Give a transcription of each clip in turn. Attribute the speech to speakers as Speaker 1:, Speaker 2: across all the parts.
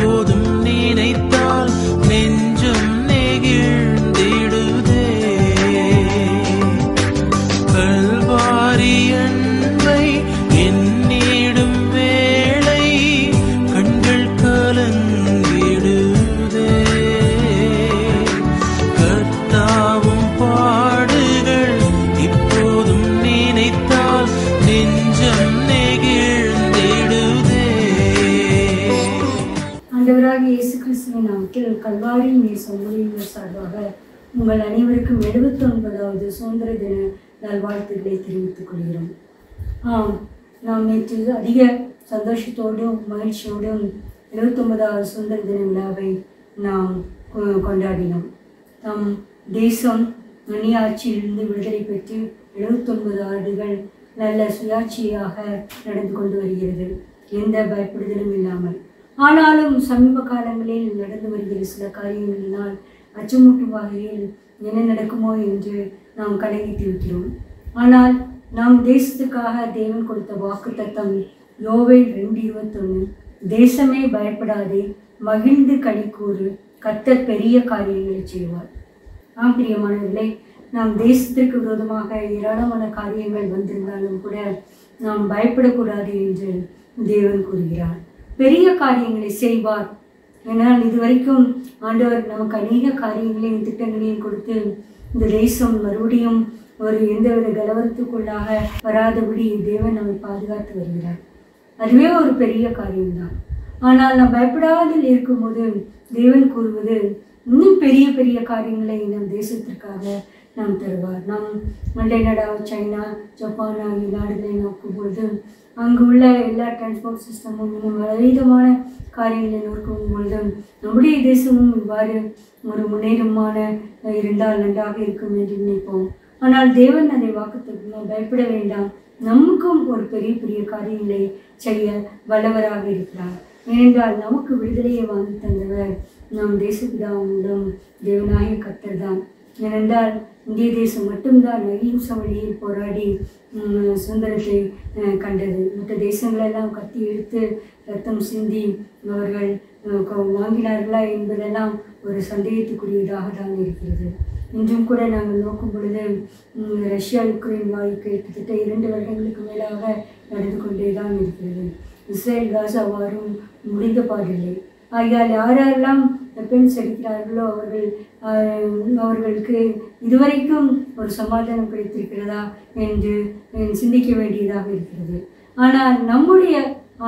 Speaker 1: இப்போதும் நினைத்தால் நெஞ்சம் நெகிழ்ந்திடுதே. கல்வாரி அன்பை எண்ணிடும் வேளை கண்கள் கலங்கிடுதே. கர்த்தாவும் பாடுகள் இப்போதும் நினைத்தால் நெஞ்சம் நெகிழ்ந்திடுதே.
Speaker 2: ஆண்டவராகிய இயேசு கிறிஸ்துவின் நாமத்தில் கல்வாரி நேச ஊழியர்கள் சார்பாக உங்கள் அனைவருக்கும் 79வது சுதந்திர தின நல்வாழ்த்துக்களை தெரிவித்துக் கொள்கிறோம். நாம் நேற்று அதிக சந்தோஷத்தோடும் மகிழ்ச்சியோடும் 79வது சுதந்திர தின விழாவை நாம் கொண்டாடினோம். நம் தேசம் அந்நியாட்சியிலிருந்து விடுதலை பெற்று 79 ஆண்டுகள் நல்ல சுயாட்சியாக நடந்து கொண்டு வருகிறது, எந்த பயப்படுதலும் இல்லாமல். ஆனாலும் சமீப காலங்களில் நடந்து வருகிற சில காரியங்களினால் அச்சமூட்டும் வகையில் என்ன நடக்குமோ என்று நாம் கலங்கிட்டு இருக்கிறோம். ஆனால் நம் தேசத்துக்காக தேவன் கொடுத்த வாக்குத்தத்தம் யோவேல் 2:21, தேசமே பயப்படாதே, மகிழ்ந்து களிக்கூறு, கர்த்தர் பெரிய காரியங்களை செய்வார். பிரியமானவர்களே, நாம் தேசத்திற்கு விரோதமாக ஏராளமான காரியங்கள் வந்திருந்தாலும் கூட நாம் பயப்படக்கூடாது என்று தேவன் கூறுகிறார். பெரிய காரியங்களை செய்வார். ஏன்னால் இதுவரைக்கும் ஆண்டவர் நமக்கு அநேக காரியங்களையும் திட்டங்களையும் கொடுத்து இந்த தேசம் மறுபடியும் ஒரு எந்தவித கலவரத்துக்குள்ளாக வராதபடி தேவன் நம்மை பாதுகாத்து வருகிறார். அதுவே ஒரு பெரிய காரியம்தான். ஆனால் நாம் பயப்படாமல் இருக்கும்போது தேவன் கூறுவது இன்னும் பெரிய பெரிய காரியங்களை நம் தேசத்திற்காக நாம் தருவார். நாம் மண்டை நாடாக சைனா, ஜப்பான் ஆகிய நாடுகளை நோக்கும் பொழுது அங்கு உள்ள எல்லா டிரான்ஸ்போர்ட் சிஸ்டமும் இன்னும் விதமான காரியங்களை நோக்கும் பொழுது நம்முடைய தேசமும் இவ்வாறு ஒரு முன்னேற்றமான இருந்தால் நன்றாக இருக்கும் என்று நினைப்போம். ஆனால் தேவன் அதை வாக்குத்தத்தம், பயப்பட வேண்டாம், நமக்கும் ஒரு பெரிய பெரிய காரியங்களை செய்ய வல்லவராக இருக்கிறார். ஏனென்றால் நமக்கு விடுதலையை வாங்கி தந்தவர் நம் தேசப்பிதாவிடம் தேவனாகிய கர்த்தர் தான். ஏனென்றால் இந்திய தேசம் மட்டும்தான் அகிம்ச வழியில் போராடி சுதந்திரத்தை கண்டது. மற்ற தேசங்களெல்லாம் கத்தி எடுத்து ரத்தம் சிந்தி அவர்கள் வாங்கினார்களா என்பதெல்லாம் ஒரு சந்தேகத்துக்குரியதாக தான் இருக்கிறது. இன்றும் கூட நாங்கள் நோக்கும் பொழுது ரஷ்யா யுக்ரைன் வாழ்க்கை கிட்டத்தட்ட 2 வருடங்களுக்கு மேலாக நடந்து கொண்டே தான் இருக்கிறது. இஸ்ரேல் காசா வாரும் முடிந்த பாடில்லை. ஆகையால் யாரெல்லாம் வெப்பன்ஸ் அடிக்கிறார்களோ அவர்களுக்கு இதுவரைக்கும் ஒரு சமாதானம் கிடைத்திருக்கிறதா என்று சிந்திக்க வேண்டியதாக இருக்கிறது. ஆனால் நம்முடைய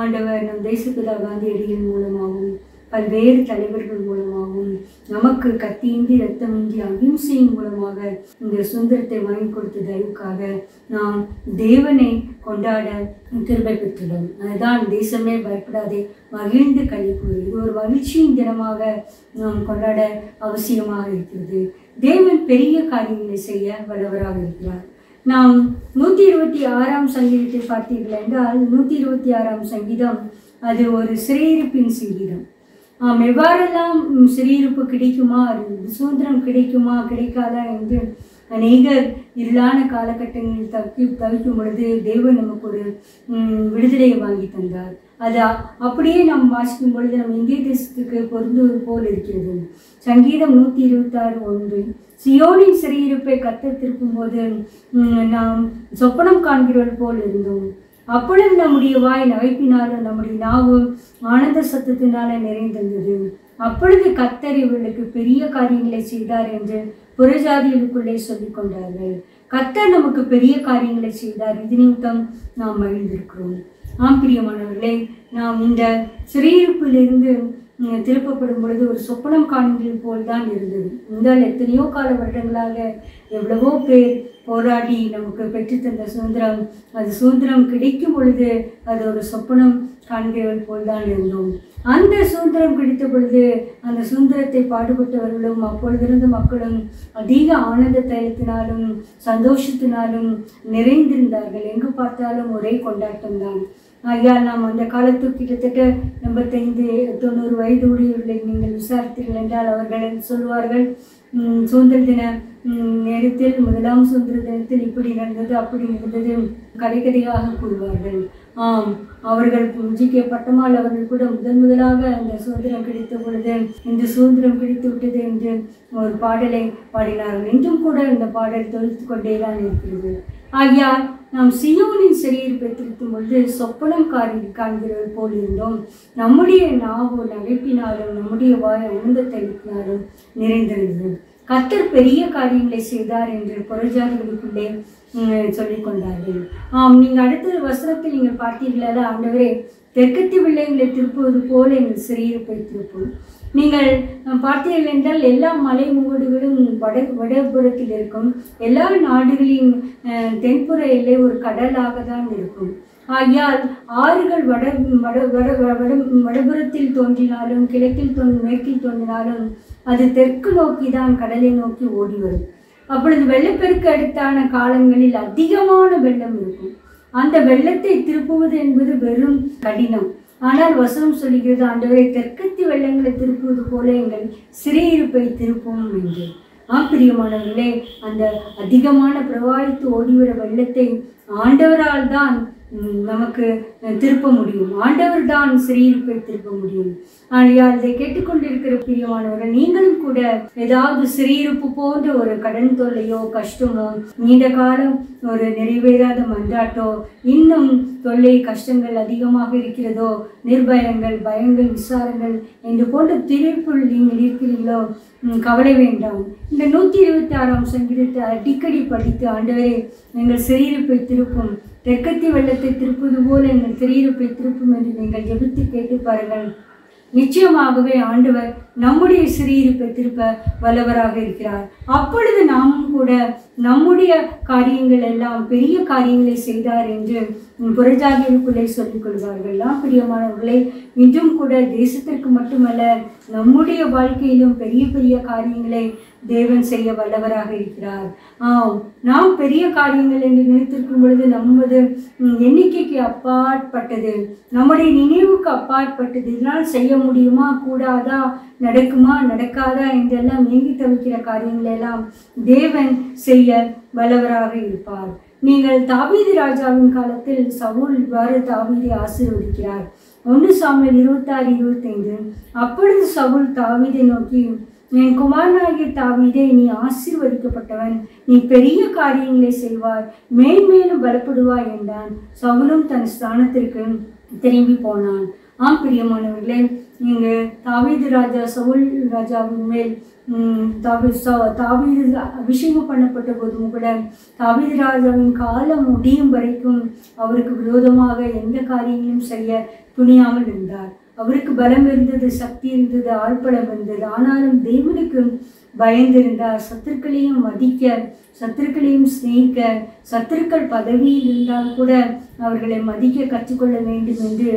Speaker 2: ஆண்டவர் நம் தேசப்பிதா காந்தியடிகள் மூலமாகவும் பல்வேறு தலைவர்கள் மூலமாகவும் நமக்கு கத்தியின்றி ரத்தமின்றி அகிம்சையின் மூலமாக இந்த சுதந்திரத்தை வாங்கி கொடுத்த தயவுக்காக நாம் தேவனை கொண்டாட கிருபை பெற்றுள்ளோம். அதுதான் தேசமே பயப்படாதே, மகிழ்ந்து களிக்கூறு. இது ஒரு மகிழ்ச்சியின் தினமாக நாம் கொண்டாட அவசியமாக இருக்கிறது. தேவன் பெரிய காரியங்களை செய்ய வல்லவராக இருக்கிறார். நாம் 126ஆம் சங்கீதத்தை பார்த்தீர்கள் என்றால் 126ஆம் சங்கீதம் அது ஒரு சிறையிருப்பின் சங்கீதம். எவ்வாறெல்லாம் சிறையிருப்பு கிடைக்குமா, சுதந்திரம் கிடைக்குமா கிடைக்காதா என்று அநேகர் இருளான காலகட்டங்களில் தவிக்கும் பொழுது தேவன் நமக்கு ஒரு விடுதலையை வாங்கி தந்தார். அது அப்படியே நாம் வாசிக்கும் பொழுது நம் இந்திய தேசத்துக்கு பொருந்துவது போல் இருக்கிறது. சங்கீதம் 126:1, சியோனின் சிறையிருப்பை கர்த்தர் திருப்பும் போது நாம் சொப்பனம் காண்கிறவள் போல் இருந்தோம். அப்பொழுது நம்முடைய வாய் நகைப்பினாலும் நம்முடைய நாவு ஆனந்த சத்தத்தினால நிறைந்திருந்தது. அப்பொழுது கர்த்தர் இவர்களுக்கு பெரிய காரியங்களை செய்தார் என்று புறஜாதிகளுக்குள்ளே சொல்லிக் கொண்டார்கள். கர்த்தர் நமக்கு பெரிய காரியங்களை செய்தார், இது நிமித்தம் நாம் மகிழ்ந்திருக்கிறோம். பிரியமானவர்களே, நாம் இந்த சிறையிருப்பிலிருந்து திருப்பப்படும் பொழுது ஒரு சொப்பனம் காண்கிறது போல்தான் இருந்தது. இருந்தால் எத்தனையோ கால வருடங்களாக எவ்வளவோ பேர் போராடி நமக்கு பெற்றுத்தந்த சுதந்திரம், அது சுதந்திரம் கிடைக்கும் பொழுது அது ஒரு சொப்பனம் காண்கிறவர்கள் போல்தான் இருந்தோம். அந்த சுதந்திரம் கிடைத்த பொழுது அந்த சுதந்திரத்தை பாடுபட்டவர்களும் அப்பொழுதிருந்த மக்களும் அதிக ஆனந்த தைலத்தினாலும் சந்தோஷத்தினாலும் நிறைந்திருந்தார்கள். எங்கு பார்த்தாலும் ஒரே கொண்டாட்டம் தான். ஆகையால் நாம் அந்த காலத்துக்கு கிட்டத்தட்ட 85-90 வயது உடையவர்களை நீங்கள் விசாரித்தீர்கள் என்றால் அவர்கள் சொல்வார்கள், சுதந்திர தின நேரத்தில் முதலாம் சுதந்திர தினத்தில் இப்படி நடந்தது அப்படி நடந்தது கதையாக கூறுவார்கள். அவர்கள் ஜி.கே. பட்டம்மாள் அவர்கள் கூட முதலாக அந்த சுதந்திரம் கிடைத்த பொழுது இந்த சுதந்திரம் கிடைத்து விட்டது என்று ஒரு பாடலை பாடினார்கள். இன்றும் கூட இந்த பாடல் தொழித்து கொண்டேதான் இருக்கிறது. ஆகையால் நாம் சியோனின் சிறையிருப்பை திருத்தும் பொழுது சொப்பனம் காண்கிறது போல் இருந்தோம். நம்முடைய நாவு நகைப்பினாலும் நம்முடைய வாய் உணர்ந்த தெளிப்பினாலும் நிறைந்திருந்தது. கர்த்தர் பெரிய காரியங்களை செய்தார் என்று புறஜாதிகளுக்குள்ளே சொல்லிக் கொண்டார்கள். நீங்கள் அடுத்த வசனத்தில் நீங்கள் பார்த்தீர்களா, ஆண்டவரே தெற்கத்தி பிள்ளைங்களை திருப்புவது போல எங்கள் சிறையிருப்பை திருப்பும். நீங்கள் பார்த்தீர்கள் என்றால் எல்லா மலை முகடுகளும் வடபுறத்தில் இருக்கும். எல்லா நாடுகளின் தென்புற எல்லை ஒரு கடலாக தான் இருக்கும். ஆகையால் ஆறுகள் வடபுறத்தில் தோன்றினாலும் கிழக்கில் மேற்கில் தோன்றினாலும் அது தெற்கு நோக்கி தான் கடலை நோக்கி ஓடி வரும். அப்பொழுது வெள்ளப்பெருக்கு அடுத்தான காலங்களில் அதிகமான வெள்ளம் இருக்கும். அந்த வெள்ளத்தை திருப்புவது என்பது வெறும் கடினம். ஆனால் வசனம் சொல்லுகிறது, ஆண்டவரை தெற்கத்தி வெள்ளங்களை திருப்புவது போல எங்கள் சிறையிருப்பை திருப்பும் என்று. பிரியமானவர்களே, அந்த அதிகமான பிரவாகித்து ஓடிவிட வெள்ளத்தை ஆண்டவரால் தான் நமக்கு திருப்ப முடியும். ஆண்டவர் தான் சிறையிருப்பை திருப்ப முடியும். ஆனால் அதை கேட்டுக்கொண்டிருக்கிற பிரியமானவர்கள், நீங்களும் கூட ஏதாவது சிறையிருப்பு போன்ற ஒரு கடன் தொல்லையோ கஷ்டமோ நீண்ட காலம் ஒரு நிறைவேறாத மன்றாட்டோ இன்னும் தொல்லை கஷ்டங்கள் அதிகமாக இருக்கிறதோ நிர்பயங்கள் பயங்கள் விசாரங்கள் என்று போன்ற திரைப்புள் நீங்கள் இருக்கிறீர்களோ கவலை வேண்டாம். இந்த 126ஆம் சங்கீதத்தை அடிக்கடி படித்து ஆண்டவரே எங்கள் சிறையிருப்பை திருப்பும், தெற்கத்தி வெள்ளத்தை திருப்பது போல எங்கள் சிறையிருப்பை திருப்பும் என்று நீங்கள் ஜெபித்து கேட்டு பாருங்கள். நிச்சயமாகவே ஆண்டவர் நம்முடைய சிறையிருப்பை திருப்ப வல்லவராக இருக்கிறார். அப்பொழுது நாமும் கூட நம்முடைய காரியங்கள் எல்லாம் பெரிய காரியங்களை செய்தார் என்று புறஜாதிகளுக்குள்ளே சொல்லிக் கொள்வார்கள். பிரியமானவர்களே, இன்றும் கூட தேசத்திற்கு மட்டுமல்ல நம்முடைய வாழ்க்கையிலும் பெரிய பெரிய காரியங்களை தேவன் செய்ய வல்லவராக இருக்கிறார். நாம் பெரிய காரியங்கள் என்று நினைத்திருக்கும் பொழுது நமது எண்ணிக்கைக்கு அப்பாற்பட்டது, நம்முடைய நினைவுக்கு அப்பாற்பட்டது. இதனால் செய்ய முடியுமா கூடாதா, நடக்குமா நடக்காதா என்றெல்லாம் ஏங்கி தவிக்கிற காரியங்களை எல்லாம் தேவன் செய்ய வல்லவராக இருப்பார். நீங்கள் தாவீது ராஜாவின் காலத்தில் சவுல் இவ்வாறு தாவீதை ஆசீர்வதிக்கிறார். 1 சாமுவேல் 26:25. அப்பொழுது சவுல் தாவீதை நோக்கி, என் குமாரனாகிய தாவீதே, நீ ஆசீர்வதிக்கப்பட்டவன், நீ பெரிய காரியங்களை செய்வாய், மேன்மேலும் பலப்படுவாய் என்றான். சவுலும் தன் ஸ்தானத்திற்கு திரும்பி போனான். பிரியமானவர்களே, இங்கு தாவீது ராஜா சவுல் ராஜாவின் மேல் தாவீது அபிஷேகம் பண்ணப்பட்ட போதும் கூட தாவீது ராஜாவின் காலம் முடியும் வரைக்கும் அவருக்கு விரோதமாக எந்த காரியங்களும் செய்ய துணியாமல் இருந்தார். அவருக்கு பலம் இருந்தது, சக்தி இருந்தது, ஆழ்பலம் இருந்தது. ஆனாலும் தேவனுக்கு பயந்திருந்தார். சத்துருக்களையும் மதிக்க, சத்துருக்களையும் சிநேகிக்க, சத்துருக்கள் பதவியில் இருந்தால் கூட அவர்களை மதிக்க கற்றுக்கொள்ள வேண்டும் என்று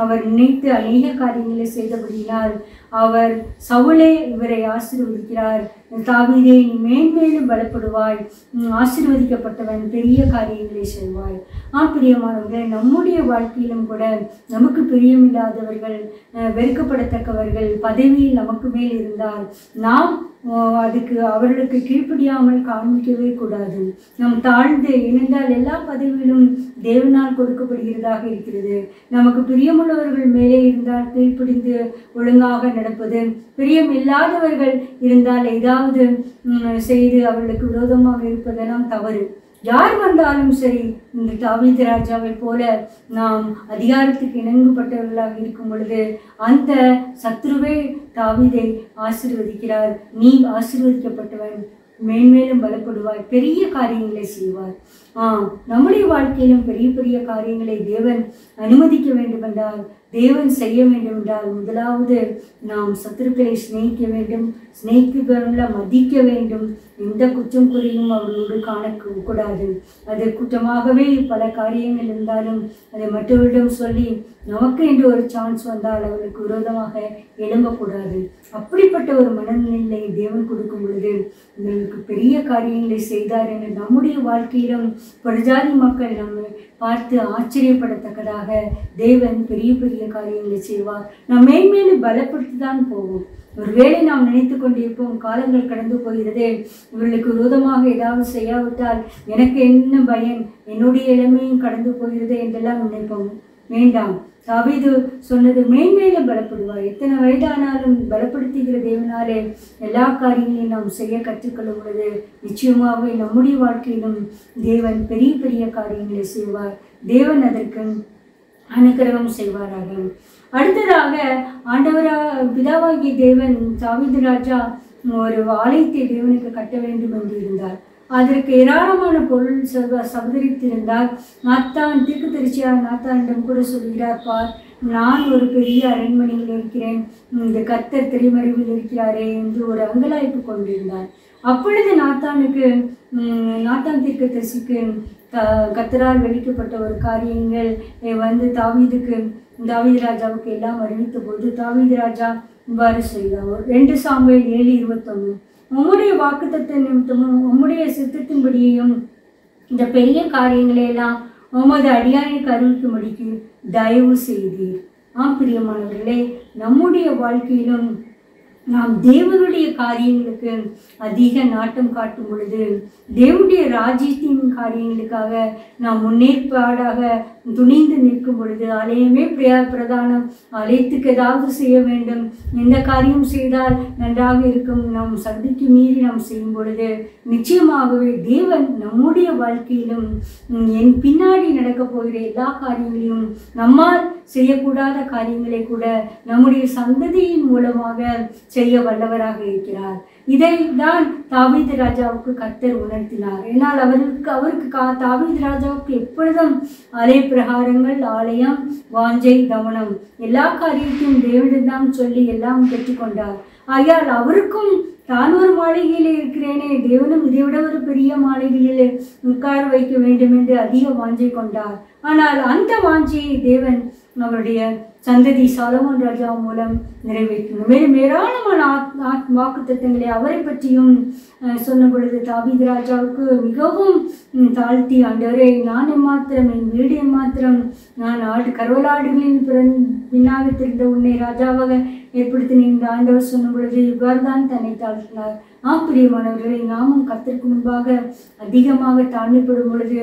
Speaker 2: அவர் நினைத்து அநேக காரியங்களை செய்தபடியினால் அவர் சவுலே இவரை ஆசீர்வதிக்கிறார். தாவீதே, நீ மேன்மேலும் பலப்படுவாய், ஆசீர்வதிக்கப்பட்டவன், பெரிய காரியங்களை செய்வாய். பிரியமானவர்கள், நம்முடைய வாழ்க்கையிலும் கூட நமக்கு பிரியமில்லாதவர்கள், வெறுக்கப்படத்தக்கவர்கள் பதவியில் நமக்கு மேல் இருந்தால் நாம் அதுக்கு அவர்களுக்கு கீழ்ப்படியாமல் காண்பிக்கவே கூடாது. நாம் தாழ்ந்து, ஏனென்றால் எல்லா பதவியிலும் தேவனால் கொடுக்கப்படுகிறதாக இருக்கிறது. நமக்கு பிரியமுள்ளவர்கள் மேலே இருந்தால் கீழ்ப்படிந்து ஒழுங்காக நடப்பது, பிரியம் இல்லாதவர்கள் இருந்தால் ஏதாவது செய்து அவர்களுக்கு விரோதமாக இருப்பதெல்லாம் தவறு. யார் வந்தாலும் சரி, இந்த தாவீது ராஜாவை போல நாம் அதிகாரத்துக்கு இணங்கப்பட்டவர்களாக இருக்கும் பொழுது அந்த சத்ருவே தாவீதை ஆசீர்வதிக்கிறார். நீ ஆசீர்வதிக்கப்பட்டவன், மேன்மேலும் பலப்படுவாய், பெரிய காரியங்களை செய்வார். நம்முடைய வாழ்க்கையிலும் பெரிய பெரிய காரியங்களை தேவன் அனுமதிக்க வேண்டுமென்றால், தேவன் செய்ய வேண்டும் என்றால், முதலாவது நாம் சத்துருக்களை சிநேகிக்க வேண்டும், சிநேகிப்பவர்களை மதிக்க வேண்டும். எந்த குற்றம் குறையும் அவர்களோடு காணக்கூடாது. அது குற்றமாகவே பல காரியங்கள் இருந்தாலும் அதை மற்றவரிடம் சொல்லி நமக்கு என்று ஒரு சான்ஸ் வந்தால் அவர்களுக்கு விரோதமாக எழும்பக்கூடாது. அப்படிப்பட்ட ஒரு மனநிலை தேவன் கொடுக்கும் பொழுது உங்களுக்கு பெரிய காரியங்களை செய்தார் என்று நம்முடைய வாழ்க்கையிலும் பிரஜாதி மக்கள் நம்மை பார்த்து ஆச்சரியப்படத்தக்கதாக தேவன் பெரிய பெரிய காரியங்களை செய்வார். நாம் மேன்மேலும் பலப்படுத்தி தான் போவோம். ஒருவேளை நாம் நினைத்து கொண்டிருப்போம், காலங்கள் கடந்து போகிறது, இவர்களுக்கு விரோதமாக ஏதாவது செய்யாவிட்டால் எனக்கு என்ன பயன், என்னுடைய இளமையும் கடந்து போகிறது என்றெல்லாம் நினைப்போம். வேண்டாம். தாவீது சொன்னது, மேன்மேலும் பலப்படுவார். எத்தனை வயதானாலும் பலப்படுத்துகிற தேவனாலே எல்லா காரியங்களையும் நாம் செய்ய கற்றுக்கொள்ளும் பொழுது நிச்சயமாகவே நம்முடைய வாழ்க்கையிலும் தேவன் பெரிய பெரிய காரியங்களை செய்வார். தேவன் அதற்கு அனுக்கிரகம் செய்வாராக. அடுத்ததாக பிதாவாகிய தேவன் தாவீது ராஜா ஒரு ஆலயத்தை தேவனுக்கு கட்ட வேண்டும் என்று இருந்தார். அதற்கு ஏராளமான பொருள் சபதரித்திருந்தார். நாத்தான் தீர்க்கதரிசியார் நாத்தானிடம் கூட சொல்கிறார், பார், நான் ஒரு பெரிய அரண்மனையில் இருக்கிறேன், இந்த கர்த்தர் திரைமறைவில் இருக்கிறாரே என்று ஒரு அங்கலாய்ப்பு கொண்டிருந்தார். அப்பொழுது நாத்தான் தீர்க்கதரிசிக்கு கர்த்தரால் வெளிக்கப்பட்ட ஒரு காரியங்கள் தாவீது ராஜாவுக்கு எல்லாம் அறிவித்த போது தாவீது ராஜா இவ்வாறு செய்தார். 2 சாமுவேல் 7:21, உம்முடைய வாக்குத்தத்த நிமித்தமும் உம்முடைய சித்தத்தின்படியையும் இந்த பெரிய காரியங்களை எல்லாம் உமது அடியானுக்கு அறிவிக்கும்படிக்கு தயவு செய்தீர். பிரியமானவர்களே, நம்முடைய வாழ்க்கையிலும் நாம் தேவனுடைய காரியங்களுக்கு அதிக நாட்டம் காட்டும் பொழுது, தேவனுடைய ராஜ்யத்தின் காரியங்களுக்காக நாம் முன்னேற்பாடாக துணிந்து நிற்கும் பொழுது, ஆலயமே பிரதானம், ஆலயத்துக்கு ஏதாவது செய்ய வேண்டும், எந்த காரியம் செய்தால் நன்றாக இருக்கும், நாம் சக்திக்கு மீறி நாம் செய்யும் பொழுது நிச்சயமாகவே தேவன் நம்முடைய வாழ்க்கையிலும் என் பின்னாடி நடக்கப் போகிற எல்லா காரியங்களையும், நம்மால் செய்யக்கூடாத காரியங்களை கூட நம்முடைய சந்ததியின் மூலமாக செய்ய வல்லவராக இருக்கிறார். இதை தான் தாவீது ராஜாவுக்கு கர்த்தர் உணர்த்தினார். ஏனால் அவருக்கு தாவீது ராஜாவுக்கு எப்பொழுதும் ஆலய பிரகாரங்கள், ஆலயம், வாஞ்சை, கவனம் எல்லா காரியத்தையும் தேவனிடம் சொல்லி எல்லாம் பெற்றுக்கொண்டார். ஆகையால் அவருக்கும் தான் ஒரு மாளிகையில் இருக்கிறேனே, தேவனும் இதைவிட ஒரு பெரிய மாளிகையில் உட்கார வைக்க வேண்டும் என்று அதிக வாஞ்சை கொண்டார். ஆனால் அந்த வாஞ்சையை தேவன் அவருடைய சந்ததி சாலமோன் ராஜா மூலம் நிறைவேற்றணும். மேலும் ஏராளமான வாக்குத்தத்தங்களை அவரை பற்றியும் சொன்ன பொழுது தாவீது ராஜாவுக்கு மிகவும் தாழ்த்தி, ஆண்டவரே, நான் எம்மாத்திரம், என் வீடு எம்மாத்திரம், நான் கருவலாடுகளின் பின்னாக தெரிந்த உன்னை ராஜாவாக ஏற்படுத்தினேன் என்று ஆண்டவர் சொன்ன பொழுது இவ்வாறு தான் தன்னை தாழ்த்தினார். பிரியமானவர்களை, நாமும் கர்த்தருக்கு முன்பாக அதிகமாக தாழ்மைப்படும் பொழுது,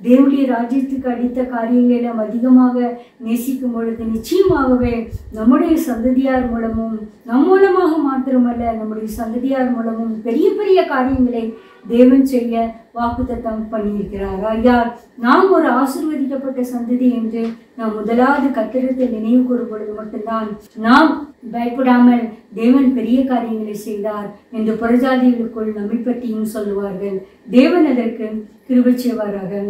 Speaker 2: தேவனுடைய ராஜ்யத்துக்கு அடித்த காரியங்களை நாம் அதிகமாக நேசிக்கும் பொழுது நிச்சயமாகவே நம்முடைய சந்ததியார் மூலமும், நம் மூலமாக மாத்திரமல்ல, நம்முடைய சந்ததியார் மூலமும் பெரிய பெரிய காரியங்களை தேவன் செய்ய வாக்குத்தத்தம் பண்ணியிருக்கிறார். ஐயா, நாம் ஒரு ஆசீர்வதிக்கப்பட்ட சந்ததி என்று நாம் முதலாவது கர்த்தரிடத்தில் நினைவு கூறும் பொழுது மட்டும்தான் நாம் பயப்படாமல் தேவன் பெரிய காரியங்களை செய்தார் என்று புறஜாதிகளுக்குள் நம்மை பற்றியும் சொல்லுவார்கள். தேவன் அதற்கு கிருபை செய்வாராக.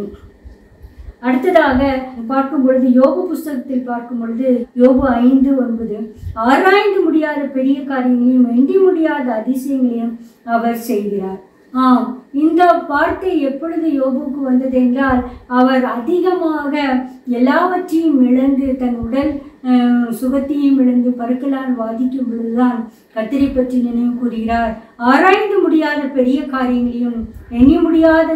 Speaker 2: அடுத்ததாக பார்க்கும் பொழுது யோபு புஸ்தகத்தில் பார்க்கும் பொழுது யோபு 5:9, ஆராய்ந்து முடியாத பெரிய காரியங்களையும் எண்ணி முடியாத அதிசயங்களையும் அவர் செய்கிறார். இந்த வார்த்தை எப்பொழுது யோபுக்கு வந்தது என்றால், அவர் அதிகமாக எல்லாவற்றையும் இழந்து, தன் உடல் சுகத்தையும் இழந்து பருக்களால் வாதிக்கும் பொழுதுதான் கர்த்தரை பற்றி நினைவு கூறுகிறார். ஆராய்ந்து முடியாத பெரிய காரியங்களையும் எண்ணி முடியாத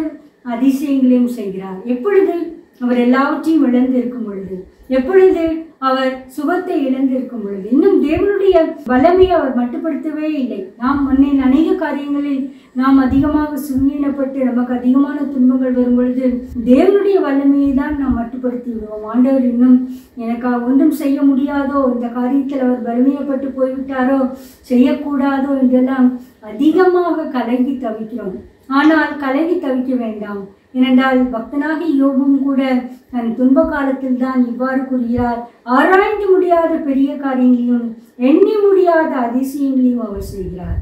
Speaker 2: அதிசயங்களையும் செய்கிறார். எப்பொழுது? அவர் எல்லாவற்றையும் இழந்து இருக்கும் பொழுது, எப்பொழுது அவர் சுகத்தை இழந்திருக்கும் பொழுது. இன்னும் தேவனுடைய வல்லமையை அவர் மட்டுப்படுத்தவே இல்லை. நாம் அநேக காரியங்களில் நாம் அதிகமாக சுமீனப்பட்டு நமக்கு அதிகமான துன்பங்கள் வரும் பொழுது தேவனுடைய வல்லமையை தான் நாம் மட்டுப்படுத்தி விடுவோம். ஆண்டவர் இன்னும் எனக்கு ஒன்றும் செய்ய முடியாதோ, இந்த காரியத்தில் அவர் வலிமையப்பட்டு போய்விட்டாரோ, செய்யக்கூடாதோ என்றெல்லாம் அதிகமாக கலங்கி தவிக்கிறோம். ஆனால் கலங்கி தவிக்க வேண்டாம். ஏனென்றால் பக்தனாகி யோபும் கூட தன் துன்ப காலத்தில் தான் இவ்வாறு கூறுகிறார், ஆராய்ந்து முடியாத பெரிய காரியங்களையும் எண்ணி முடியாத அதிசயங்களையும் அவர் செய்கிறார்.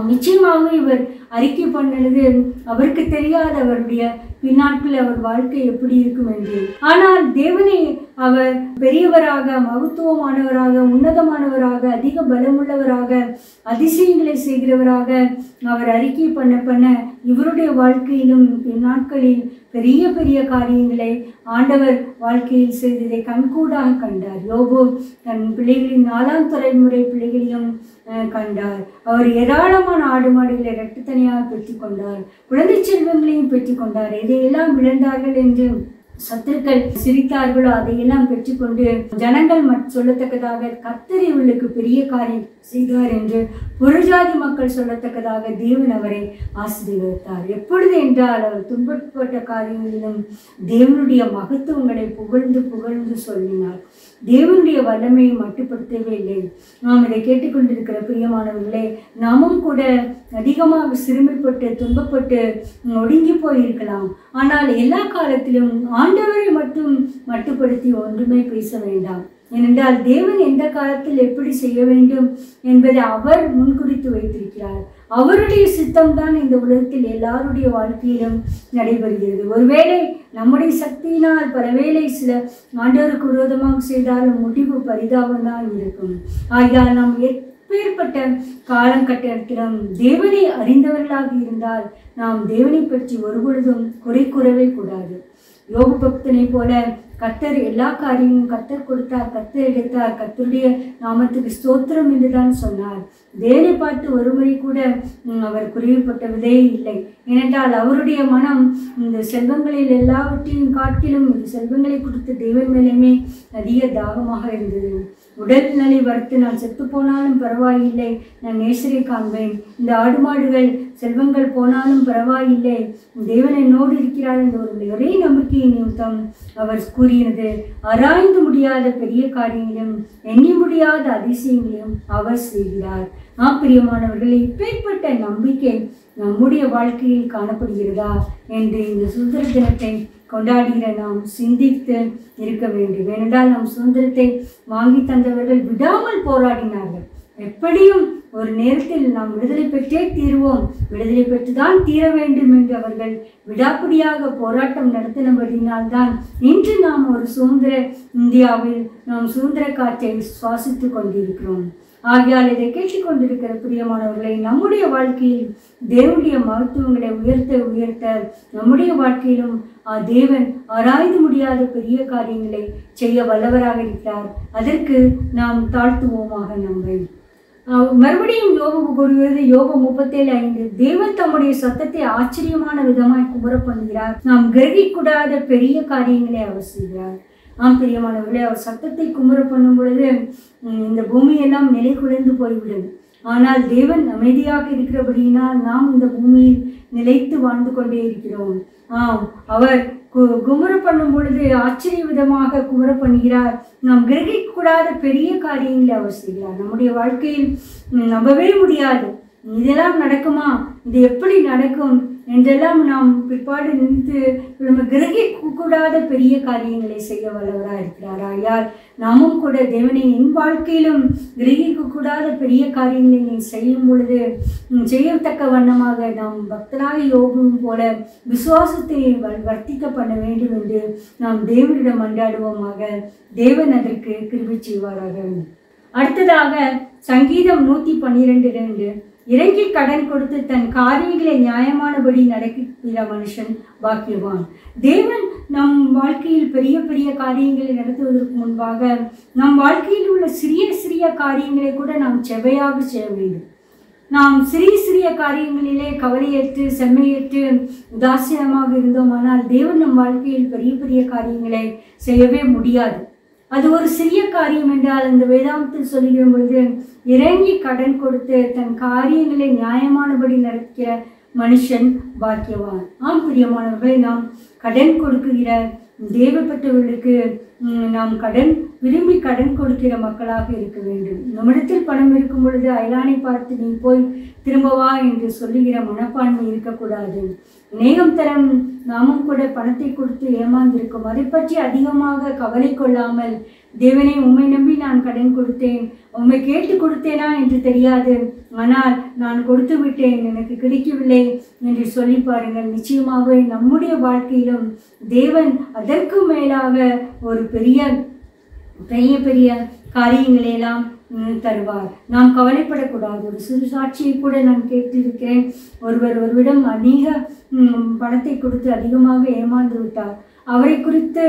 Speaker 2: நிச்சயமாக இவர் அறிக்கை பண்ணது அவருக்கு தெரியாத அவருடைய பின்னாட்கள் அவர் வாழ்க்கை எப்படி இருக்கும் என்று. ஆனால் தேவனை அவர் பெரியவராக, மகத்துவமானவராக, உன்னதமானவராக, அதிக பலமுள்ளவராக, அதிசயங்களை செய்கிறவராக அவர் அறிக்கை பண்ண இவருடைய வாழ்க்கையிலும் பின்னாட்களில் பெரிய பெரிய காரியங்களை ஆண்டவர் வாழ்க்கையில் செய்ததை கண்கூடாக கண்டார். யோபு தன் பிள்ளைகளின் 4ஆம் தலைமுறை பிள்ளைகளையும் கண்டார். அவர் ஏராளமான ஆடு மாடுகளை இரட்டத்தனையாக பெற்றுக்கொண்டார். குழந்தை செல்வங்களையும் பெற்றுக்கொண்டார். இதையெல்லாம் இழந்தார்கள் என்று சத்துருக்கள் சிரித்தார்களோ அதையெல்லாம் பெற்றுக்கொண்டு ஜனங்கள் சொல்லத்தக்கதாக கர்த்தர் இவர்களுக்கு பெரிய காரியம் செய்தார் என்று புறஜாதி மக்கள் சொல்லத்தக்கதாக தேவன் அவரை ஆசீர்வதித்தார். எப்பொழுது என்றால் அவர் துன்பப்பட்ட காரியங்களிலும் தேவனுடைய மகத்துவங்களை புகழ்ந்து புகழ்ந்து சொல்லினார். தேவனுடைய வல்லமையை மட்டுப்படுத்தவே இல்லை. நாம் இதை கேட்டுக்கொண்டிருக்கிற பிரியமானவர்களே, நாமும் கூட அதிகமாக சிறுமைப்பட்டு துன்பப்பட்டு ஒடுங்கி போயிருக்கலாம். ஆனால் எல்லா காலத்திலும் ஆண்டவரை மட்டும் மட்டுப்படுத்தி ஒன்றுமே பேச வேண்டாம். ஏனென்றால் தேவன் எந்த காலத்தில் எப்படி செய்ய வேண்டும் என்பதை அவர் முன்குறித்து வைத்திருக்கிறார். அவருடைய சித்தம்தான் இந்த உலகத்தில் எல்லாருடைய வாழ்க்கையிலும் நடைபெறுகிறது. ஒருவேளை நம்முடைய சக்தியினால் பலவேளை சில ஆண்டவருக்கு விரோதமாக செய்தாலும் முடிவு பரிதாபம்தான் இருக்கும். ஆகையால் நாம் எப்பேற்பட்ட காலகட்டத்திலும் தேவனை அறிந்தவர்களாக இருந்தால் நாம் தேவனை பற்றி ஒருபொழுதும் குறை கூறவே கூடாது. யோபு பக்தனை போல கர்த்தர் எல்லா காரியமும் கர்த்தர் கொடுத்தார், கர்த்தர் எடுத்தார், கர்த்தருடைய நாமத்துக்கு ஸ்தோத்திரம் என்றுதான் சொன்னார். தேவனை பார்த்து ஒருமுறை கூட அவர் குறைவுபட்டதே இல்லை. ஏனென்றால் அவருடைய மனம் இந்த செல்வங்களில் எல்லாவற்றையும் காட்டிலும் இந்த செல்வங்களை கொடுத்த தேவன் மேலுமே அதிக தாகமாக இருந்தது. உடல் நிலை வறுத்து நான் செத்து போனாலும் பரவாயில்லை, நான் நேசரை காண்பேன். இந்த ஆடு மாடுகள் செல்வங்கள் போனாலும் பரவாயில்லை, தேவன் என்னோடு இருக்கிறார் என்ற ஒரே நம்பிக்கையை நிமித்தம் அவர் கூறியது. ஆராய்ந்து முடியாத பெரிய காரியங்களையும் எண்ணி முடியாத அதிசயங்களையும் அவர் செய்கிறார். பிரியமானவர்களே, இப்பேற்பட்ட நம்பிக்கை நம்முடைய வாழ்க்கையில் காணப்படுகிறதா என்று இந்த சுதந்திர தினத்தை கொண்டாடுகிற நாம் சிந்தித்து இருக்க வேண்டும். ஏனென்றால் நம் சுதந்திரத்தை வாங்கி தந்தவர்கள் விடாமல் போராடினார்கள். எப்படியும் ஒரு நேரத்தில் நாம் விடுதலை பெற்றே தீர்வோம், விடுதலை பெற்றுதான் தீர வேண்டும் என்று அவர்கள் விடாப்பிடியாக போராட்டம் நடத்தினபடினால்தான் இன்று நாம் ஒரு சுதந்திர இந்தியாவில் நாம் சுதந்திர காற்றை சுவாசித்து கொண்டிருக்கிறோம். ஆகையால் இதை கேட்டுக்கொண்டிருக்கிற பிரியமானவர்களை, நம்முடைய வாழ்க்கையில் தேவனுடைய மகத்துவங்களை உயர்த்த நம்முடைய வாழ்க்கையிலும் தேவன் ஆராய்ந்து முடியாத பெரிய காரியங்களை செய்ய வல்லவராக இருக்கிறார். அதற்கு நாம் தாழ்த்துவோமாக. நம்மை மறுபடியும் யோபு கூறுகிறது, யோபு 37:5, தேவன் தம்முடைய சத்தத்தை ஆச்சரியமான விதமாய் குமர பண்ணுகிறார், நாம் கிரகிக்கூடாத பெரிய காரியங்களை அவர் செய்கிறார். பிரியமானவர்களே, அவர் சத்தத்தை குமர பண்ணும் பொழுது இந்த பூமியெல்லாம் நிலை குலைந்து போய்விடும். ஆனால் தேவன் அமைதியாக இருக்கிறபடியினால் நாம் இந்த பூமியில் நிலைத்து வாழ்ந்து கொண்டே இருக்கிறோம். அவர் குமர பண்ணும் பொழுது ஆச்சரிய விதமாக குமர பண்ணுகிறார். நாம் கிரகிக்கூடாத பெரிய காரியங்களை அவர் செய்கிறார். நம்முடைய வாழ்க்கையில் நம்பவே முடியாது, இதெல்லாம் நடக்குமா, இது எப்படி நடக்கும் என்றெல்லாம் நாம் பிற்பாடு நினைத்து நம்ம கிரகிக்கூடாத பெரிய காரியங்களை செய்ய வல்லவராக இருக்கிறார். ஆகையால் நாமும் கூட தேவனை என் வாழ்க்கையிலும் கிரகிக்கக்கூடாத பெரிய காரியங்களை நீ செய்யும் பொழுது செய்யத்தக்க வண்ணமாக நாம் பக்தனாக யோபுவும் போல விசுவாசத்தை வர்த்திக்க பண்ண வேண்டும் என்று நாம் தேவனிடம் மன்றாடுவோமாக. தேவன் அதற்கு கிருபை செய்வாராக. அடுத்ததாக சங்கீதம் 112:2, இறங்கி கடன் கொடுத்து தன் காரியங்களை நியாயமானபடி நடக்கிற மனுஷன் பாக்கியவான். தேவன் நம் வாழ்க்கையில் பெரிய பெரிய காரியங்களை நடத்துவதற்கு முன்பாக நம் வாழ்க்கையில் உள்ள சிறிய சிறிய காரியங்களை கூட நாம் செவ்வையாக செய்ய வேண்டும். நாம் சிறிய சிறிய காரியங்களிலே கவலையற்று செம்மையற்று உதாசீனமாக இருந்தோமானால் தேவன் நம் வாழ்க்கையில் பெரிய பெரிய காரியங்களை செய்யவே முடியாது. அது ஒரு சிறிய காரியம் என்றால் இந்த வேதாந்தத்தில் சொல்லுகிற பொழுது இறங்கி கடன் கொடுத்து தன் காரியங்களை நியாயமானபடி நடக்கிற மனுஷன் பாக்கியவான். பிரியமானவர்களை, நாம் கடன் கொடுக்குகிற தேவைப்பட்டவர்களுக்கு நாம் விரும்பி கடன் கொடுக்கிற மக்களாக இருக்க வேண்டும். நம்மிடத்தில் பணம் இருக்கும் பொழுது அயலானை பார்த்து நீ போய் திரும்பவா என்று சொல்லுகிற மனப்பான்மை இருக்கக்கூடாது. நேகம் தரம் நாமும் கூட பணத்தை கொடுத்து ஏமாந்திருக்கும். அதை பற்றி அதிகமாக கவலை கொள்ளாமல், தேவனை உம்மை நம்பி நான் கடன் கொடுத்தேன், உம்மை கேட்டு கொடுத்தேனா என்று தெரியாது, ஆனால் நான் கொடுத்து விட்டேன், எனக்கு கிடைக்கவில்லை என்று சொல்லி பாருங்கள். நிச்சயமாகவே நம்முடைய வாழ்க்கையிலும் தேவன் அதற்கு மேலாக ஒரு பெரிய பெரிய பெரிய காரியங்களையெல்லாம் தருவார். நாம் கவலைப்படக்கூடாது. ஒரு சிறு சாட்சியை கூட நான் கேட்டிருக்கிறேன். ஒருவரிடம் அதிக பணத்தை கொடுத்து அதிகமாக ஏமாந்து விட்டார். அவரை குறித்து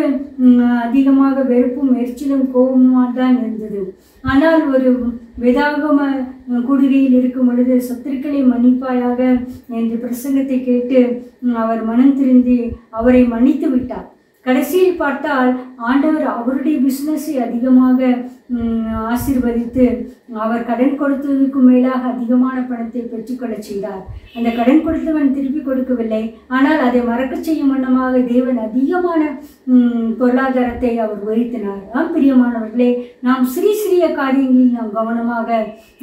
Speaker 2: அதிகமாக வெறுப்பும் எரிச்சலும் கோபமாக தான் இருந்தது. ஆனால் ஒரு வேதாகம கூடுகையில் இருக்கும் பொழுது சத்துருக்களை மன்னிப்பாயாக என்று பிரசங்கத்தை கேட்டு அவர் மனம் திருந்தி அவரை மன்னித்து விட்டார். கடைசியில் பார்த்தால் ஆண்டவர் அவருடைய பிஸ்னஸை அதிகமாக ஆசீர்வதித்து அவர் கடன் கொடுத்ததுக்கு மேலாக அதிகமான பணத்தை பெற்றுக்கொள்ள செய்தார். அந்த கடன் கொடுத்தவன் திருப்பி கொடுக்கவில்லை, ஆனால் அதை மறக்க செய்யும் வண்ணமாக தேவன் அதிகமான பொருளாதாரத்தை அவர் உயர்த்தினார். பிரியமானவர்களே, நாம் சிறிய காரியங்களில் நாம் கவனமாக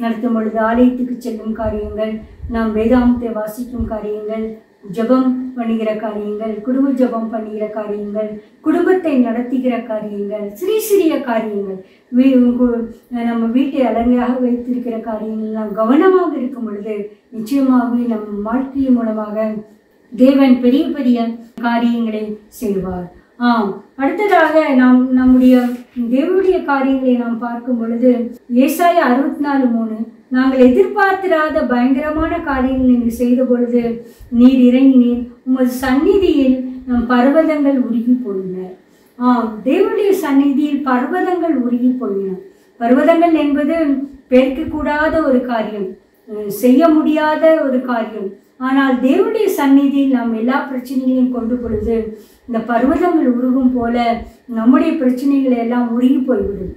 Speaker 2: நடத்தும் பொழுது, ஆலயத்துக்கு செல்லும் காரியங்கள், நாம் வேதாந்தத்தை வாசிக்கும் காரியங்கள், ஜபம் பண்ணுகிற காரியங்கள், குடும்ப ஜபம் பண்ணுகிற காரியங்கள், குடும்பத்தை நடத்துகிற காரியங்கள், சிறிய காரியங்கள், நம்ம வீட்டை அலங்காக வைத்திருக்கிற காரியங்கள் நாம் கவனமாக இருக்கும் பொழுது நிச்சயமாகவே நம் வாழ்க்கை மூலமாக தேவன் பெரிய பெரிய காரியங்களை செய்வார். அடுத்ததாக நாம் நம்முடைய தேவனுடைய காரியங்களை நாம் பார்க்கும் பொழுது ஏசாயா 64:3, நாங்கள் எதிர்பார்த்திராத பயங்கரமான காரியங்கள் நீங்கள் செய்த பொழுது நீர் இறங்கினீர், உமது சந்நிதியில் பர்வதங்கள் உருகி போயின. தேவனுடைய சந்நிதியில் பர்வதங்கள் உருகி போயின. பர்வதங்கள் என்பது பெருக்கக்கூடாத ஒரு காரியம், செய்ய முடியாத ஒரு காரியம். ஆனால் தேவனுடைய சந்நிதியில் நாம் எல்லா பிரச்சனைகளையும் கொண்டு பொழுது இந்த பர்வதங்கள் உருகும் போல நம்முடைய பிரச்சனைகளை எல்லாம் உருகி போய்விடும்.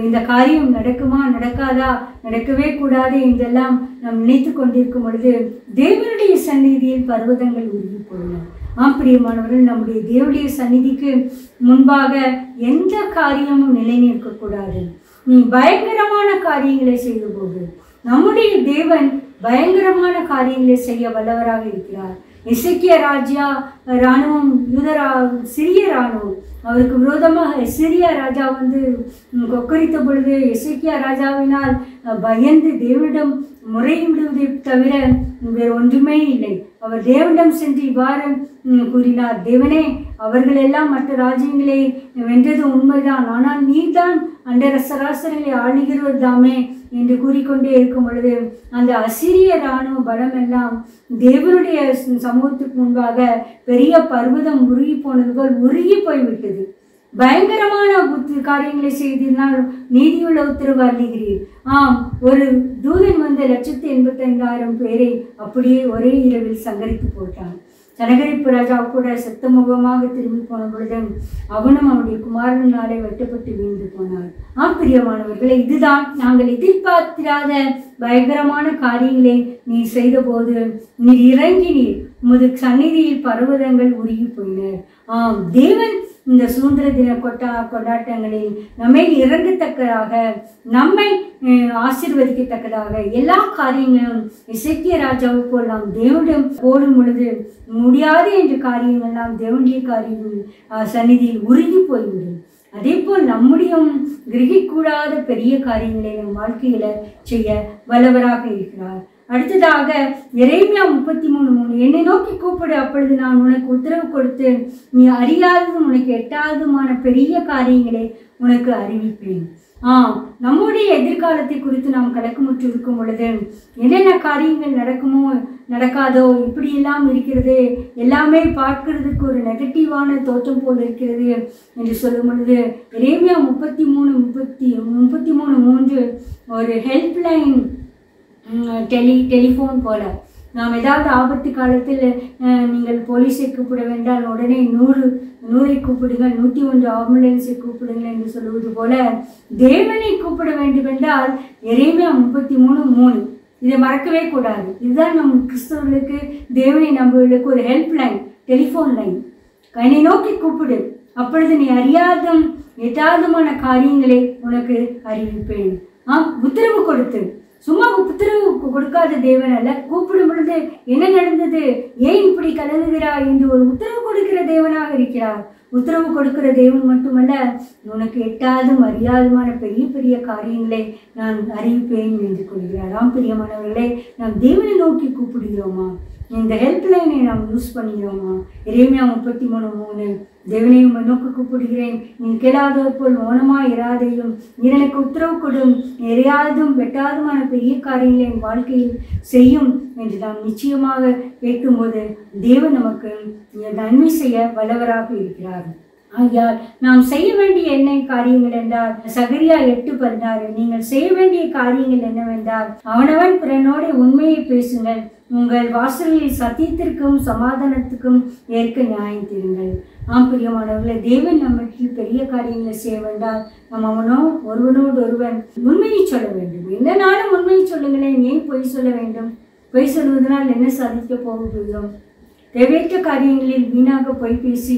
Speaker 2: இந்த காரியம் நடக்குமா, நடக்காதா, நடக்கவே கூடாது என்றெல்லாம் நாம் நினைத்து கொண்டிருக்கும் பொழுது தேவனுடைய சந்நிதியில் பர்வதங்கள் உருகி போயிடும். பிரியமானவர்கள், நம்முடைய தேவனுடைய சந்நிதிக்கு முன்பாக எந்த காரியமும் நிலை நிற்கக்கூடாது. நீ பயங்கரமான காரியங்களை செய்து போது நம்முடைய தேவன் பயங்கரமான காரியங்களை செய்ய வல்லவராக இருக்கிறார். எசேக்கியா ராஜா இராணுவம், சிரிய இராணுவம் அவருக்கு விரோதமாக சிரியா ராஜா கொக்கரித்த பொழுது எசேக்கியா ராஜாவினால் பயந்து தேவனிடம் முறையிடுவதை தவிர வேறு ஒன்றுமே இல்லை. அவர் தேவனிடம் சென்று இவ்வாறு கூறினார், தேவனே, அவர்கள் எல்லாம் மற்ற ராஜ்யங்களை வென்றது உண்மைதான், ஆனால் நீதான் அண்டர சராசரிகளை ஆளுகிறவர் தாமே என்று கூறிக்கொண்டே இருக்கும் பொழுது அந்த அசிரிய இராணுவ பலம் எல்லாம் தேவனுடைய சமூகத்துக்கு முன்பாக பெரிய பர்வதம் உருகி போனது போல் உருகி போய்விட்டது. பயங்கரமான காரியங்களை செய்திருந்தால் நீதியுள்ள உத்தரவு அள்ளுகிறீர். ஒரு தூதன் 1,85,000 பேரை அப்படியே ஒரே இரவில் சங்கரித்து போட்டான். சனகரிப்பு ராஜா கூட சத்தமுகமாக திரும்பி போன பொழுது அவனும் அவனுடைய குமாரனாலே வெட்டப்பட்டு வீழ்ந்து போனார். பிரியமானவர்களே, இதுதான் நாங்கள் எதிர்பார்த்திராத பயங்கரமான காரியங்களை நீ செய்த போது நீர் இறங்கினீர், உமது சந்நிதியில் பர்வதங்கள் உருகி போயினர். தேவன் இந்த சுதந்திர தின கொண்டாட்டங்களில் நம்மை இறங்கத்தக்கதாக, நம்மை ஆசீர்வதிக்கத்தக்கதாக எல்லா காரியங்களும் எசேக்கியா ராஜாவை போல் நாம் தேவனிடம் போடும் பொழுது முடியாது என்ற காரியங்கள் நாம் தேவனுடைய காரியங்கள் சந்நிதியில் உருகி போய்விடும். அதே போல் நம்முடைய கிரகிக்கூடாத பெரிய காரியங்களை நம் வாழ்க்கையில செய்ய வல்லவராக இருக்கிறார். அடுத்ததாக எரேமியா 33:3, என்னை நோக்கி கூப்பிடு, அப்பொழுது நான் உனக்கு உத்தரவு கொடுத்து நீ அறியாததும் உனக்கு எட்டாததுமான பெரிய காரியங்களை உனக்கு அறிவிப்பேன். நம்முடைய எதிர்காலத்தை குறித்து நாம் கலக்கமுற்று இருக்கும் பொழுது என்னென்ன காரியங்கள் நடக்குமோ நடக்காதோ, இப்படியெல்லாம் இருக்கிறது, எல்லாமே பார்க்கறதுக்கு ஒரு நெகட்டிவான தோற்றம் போல் இருக்கிறது என்று சொல்லும் பொழுது எரேமியா 33:3 ஒரு ஹெல்ப்லைன் டெலிஃபோன் போல. நாம் ஏதாவது ஆபத்து காலத்தில் நீங்கள் போலீஸை கூப்பிட வேண்டாம், உடனே 100 கூப்பிடுங்கள், 101 ஆம்புலன்ஸை கூப்பிடுங்கள் என்று சொல்லுவது போல தேவனை கூப்பிட வேண்டுமென்றால் எரேமியா 33:3 இதை மறக்கவே கூடாது. இதுதான் நம் கிறிஸ்தவர்களுக்கு, தேவனை நம்புவர்களுக்கு ஒரு ஹெல்ப்லைன், டெலிஃபோன் லைன். என்னை நோக்கி கூப்பிடு, அப்பொழுது நீ அறியாதும் எட்டாதுமான காரியங்களை உனக்கு அறிவிப்பேன். உத்தரவு கொடுத்து, சும்மா உத்தரவு கொடுக்காத தேவன் அல்ல, கூப்பிடும் பொழுது என்ன நடந்தது, ஏன் இப்படி கலங்குகிறாய் என்று ஒரு உத்தரவு கொடுக்கிற தேவனாக இருக்கிறார். உத்தரவு கொடுக்கிற தேவன் மட்டுமல்ல, உனக்கு எட்டாதும் அறியாதுமான பெரிய பெரிய காரியங்களை நான் அறிவிப்பேன் என்று கொள்கிறாராம். பிரியமானவர்களே, நாம் தேவனை நோக்கி கூப்பிடுகிறோமா? இந்த ஹெல்ப்லைனை நாம் யூஸ் பண்ணுகிறோமா? எரேமியா 33:3, தேவனை நோக்கி கூப்பிடுகிறேன், நீ கேளாதவர் போல் மௌனமாக இராதையும், நீர் எனக்கு உத்தரவு கொடும், எறையாதும் வெட்டாதுமான பெரிய காரியங்களை என் வாழ்க்கையில் செய்யும் என்று நாம் நிச்சயமாக கேட்கும்போது தேவன் நமக்கு நன்மை செய்ய வல்லவராக இருக்கிறார். ஆகையால் நாம் செய்ய வேண்டிய என்ன காரியங்கள் என்றால் சகரியா 8:16 நீங்கள் செய்ய வேண்டிய காரியங்கள் என்னவென்றால் அவனவன் பிறனோடு உண்மையை பேசுங்கள், உங்கள் வாசல்களில் சத்தியத்திற்கும் சமாதானத்துக்கும் ஏற்க நியாயம் தீருங்கள். பிரியமானவர்களே, தேவன் நம்மளுக்கு பெரிய காரியங்களை செய்ய வேண்டாம். நம்ம ஒருவனோடு ஒருவன் உண்மையை சொல்ல வேண்டும். எந்த நாளும் உண்மையை சொல்லுங்களேன், ஏன் பொய் சொல்ல வேண்டும்? பொய் சொல்வதனால் என்ன சாதிக்க போகிறோம்? தேவையற்ற காரியங்களில் வீணாக பொய் பேசி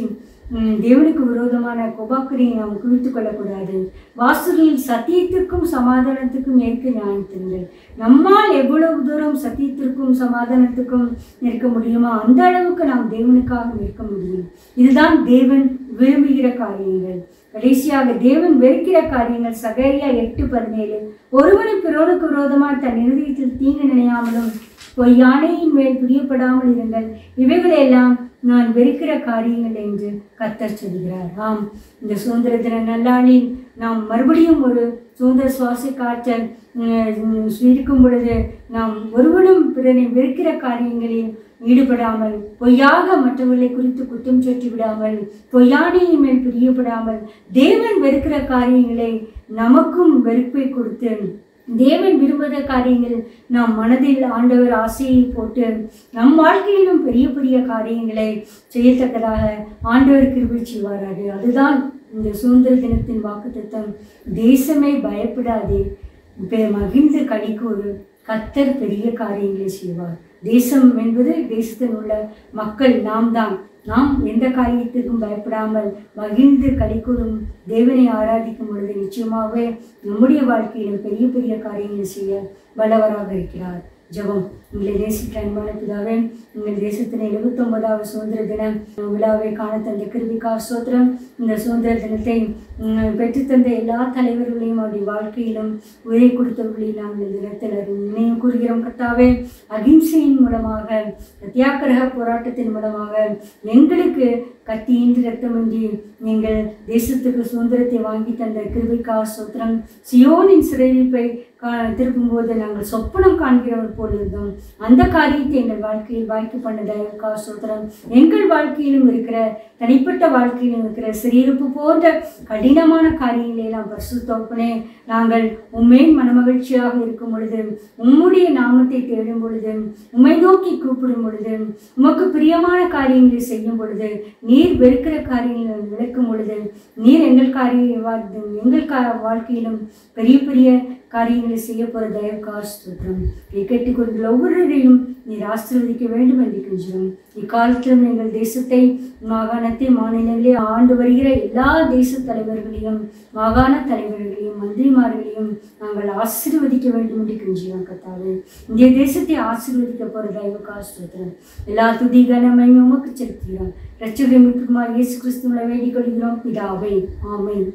Speaker 2: தேவனுக்கு விரோதமான கோபாக்கிரியை நாம் குவித்துக் கொள்ளக்கூடாது. வாசலில் சத்தியத்திற்கும் சமாதானத்துக்கும் ஏற்க நியாயம் தீருங்கள். நம்மால் எவ்வளவு தூரம் சத்தியத்திற்கும் சமாதானத்துக்கும் நிற்க முடியுமோ அந்த அளவுக்கு நாம் தேவனுக்காக நிற்க முடியும். இதுதான் தேவன் விரும்புகிற காரியங்கள். கடைசியாக தேவன் வெறுக்கிற காரியங்கள் சகரியா 8:17 ஒருவனை பிறனுக்கு விரோதமாக தன் இருதயத்தில் தீங்கு நினையாமலும் யானையின் மேல் பிரியப்படாமல் இருங்கள், இவைகளெல்லாம் நான் வெறுக்கிற காரியங்கள் என்று கர்த்தர் சொல்கிறார். இந்த சுதந்திர தின நல்லாளில் நாம் மறுபடியும் ஒரு சுதந்திர சுவாச காற்றல் இருக்கும் பொழுது நாம் ஒருவனும் பிறனை வெறுக்கிற காரியங்களில் ஈடுபடாமல், பொய்யாக மற்றவர்களை குறித்து குற்றம் சொற்றி விடாமல், பொய்யானையின் மேல் பிரியப்படாமல், தேவன் வெறுக்கிற காரியங்களை நமக்கும் வெறுப்பை கொடுத்து தேவன் விரும்புகிற காரியங்கள் நாம் மனதில் ஆண்டவர் ஆசையை போட்டு நம் வாழ்க்கையிலும் பெரிய பெரிய காரியங்களை செய்யத்தக்கதாக ஆண்டவர் கிருபை செய்வாராக. அதுதான் இந்த சுதந்திர தினத்தின் வாக்குத்தத்தம். தேசமே பயப்படாதே, மகிழ்ந்து களிக்கூறு, கர்த்தர் பெரிய காரியங்களை செய்வார். தேசம் என்பது தேசத்தில் உள்ள மக்கள் நாம் தான். நாம் எந்த காரியத்துக்கும் பயப்படாமல் மகிழ்ந்து களிக்கூறும் தேவனை ஆராதிக்கும் பொழுது நிச்சயமாகவே நம்முடைய வாழ்க்கையிலும் பெரிய பெரிய காரியங்களை செய்ய வல்லவராக இருக்கிறார். ஜெபம். உங்களை நேசிக்கிற அன்பான பிதாவே, உங்கள் தேசத்தின் 79வது சுதந்திர தின விழாவை காண தந்த கிருபைக்காக ஸ்தோத்திரம். இந்த சுதந்திர தினத்தை பெற்றுத்தந்த எல்லா தலைவர்களையும் அவருடைய வாழ்க்கையிலும் உயிரை கொடுத்தவர்களையும் நாங்கள் இந்த தினத்தில் நினைவு கூறுகிறோம். கர்த்தாவே, அகிம்சையின் மூலமாக, சத்தியாகிரக போராட்டத்தின் மூலமாக எங்களுக்கு கத்தியின்றி ரத்தமின்றி நீங்கள் தேசத்துக்கு சுதந்திரத்தை வாங்கி தந்த கிருபைக்காக ஸ்தோத்திரம். சியோனின் சிறையிருப்பை திருப்பும்போது நாங்கள் சொப்பனம் காண்கிறவர் போல் இருந்தோம். அந்த காரியத்தை எங்கள் வாழ்க்கையில் வாய்க்கு பண்ண தயவுக்காக ஸ்தோத்திரம். எங்கள் வாழ்க்கையிலும் இருக்கிற தனிப்பட்ட வாழ்க்கையிலும் இருக்கிற சிறையிருப்பு போன்ற கடினமான காரியங்களை எல்லாம் பரிசுத்தோப்பனே நாங்கள் உண்மையின் மனமகிழ்ச்சியாக இருக்கும் பொழுது, உம்முடைய நாமத்தை தேடும் பொழுது, உம்மை நோக்கி கூப்பிடும் பொழுது, உமக்கு பிரியமான காரியங்களை செய்யும் பொழுது, நீர் வெறுக்கிற காரியங்களை விளக்கும் பொழுது, நீர் எங்கள் வாழ்க்கையிலும் பெரிய பெரிய காரியங்களை செய்ய போகிற தயவுக்காக ஸ்தோத்திரம். கேட்டுக்கொண்டுள்ள ஒவ்வொருவரையும் நீர் ஆசீர்வதிக்க வேண்டும் என்று கெஞ்சுகிறோம். இக்காலத்திலும் எங்கள் தேசத்தை, மாகாணத்தை, மாநிலங்களை ஆண்டு வருகிற எல்லா தேச தலைவர்களையும், மாகாண தலைவர்களையும், மந்திரிமார்களையும் நாங்கள் ஆசீர்வதிக்க வேண்டும் என்று கெஞ்சுகிறோம். கர்த்தாவே, இந்த தேசத்தை ஆசீர்வதிக்க போகிற தயவுக்காக ஸ்தோத்திரம். எல்லா துதி கனமையும் உமக்கு செலுத்துகிறோம். இரட்சகர் மீட்புமாய் இயேசு கிறிஸ்துவை வேண்டிக் கொள்கிறோம் பிதாவே. ஆமென்.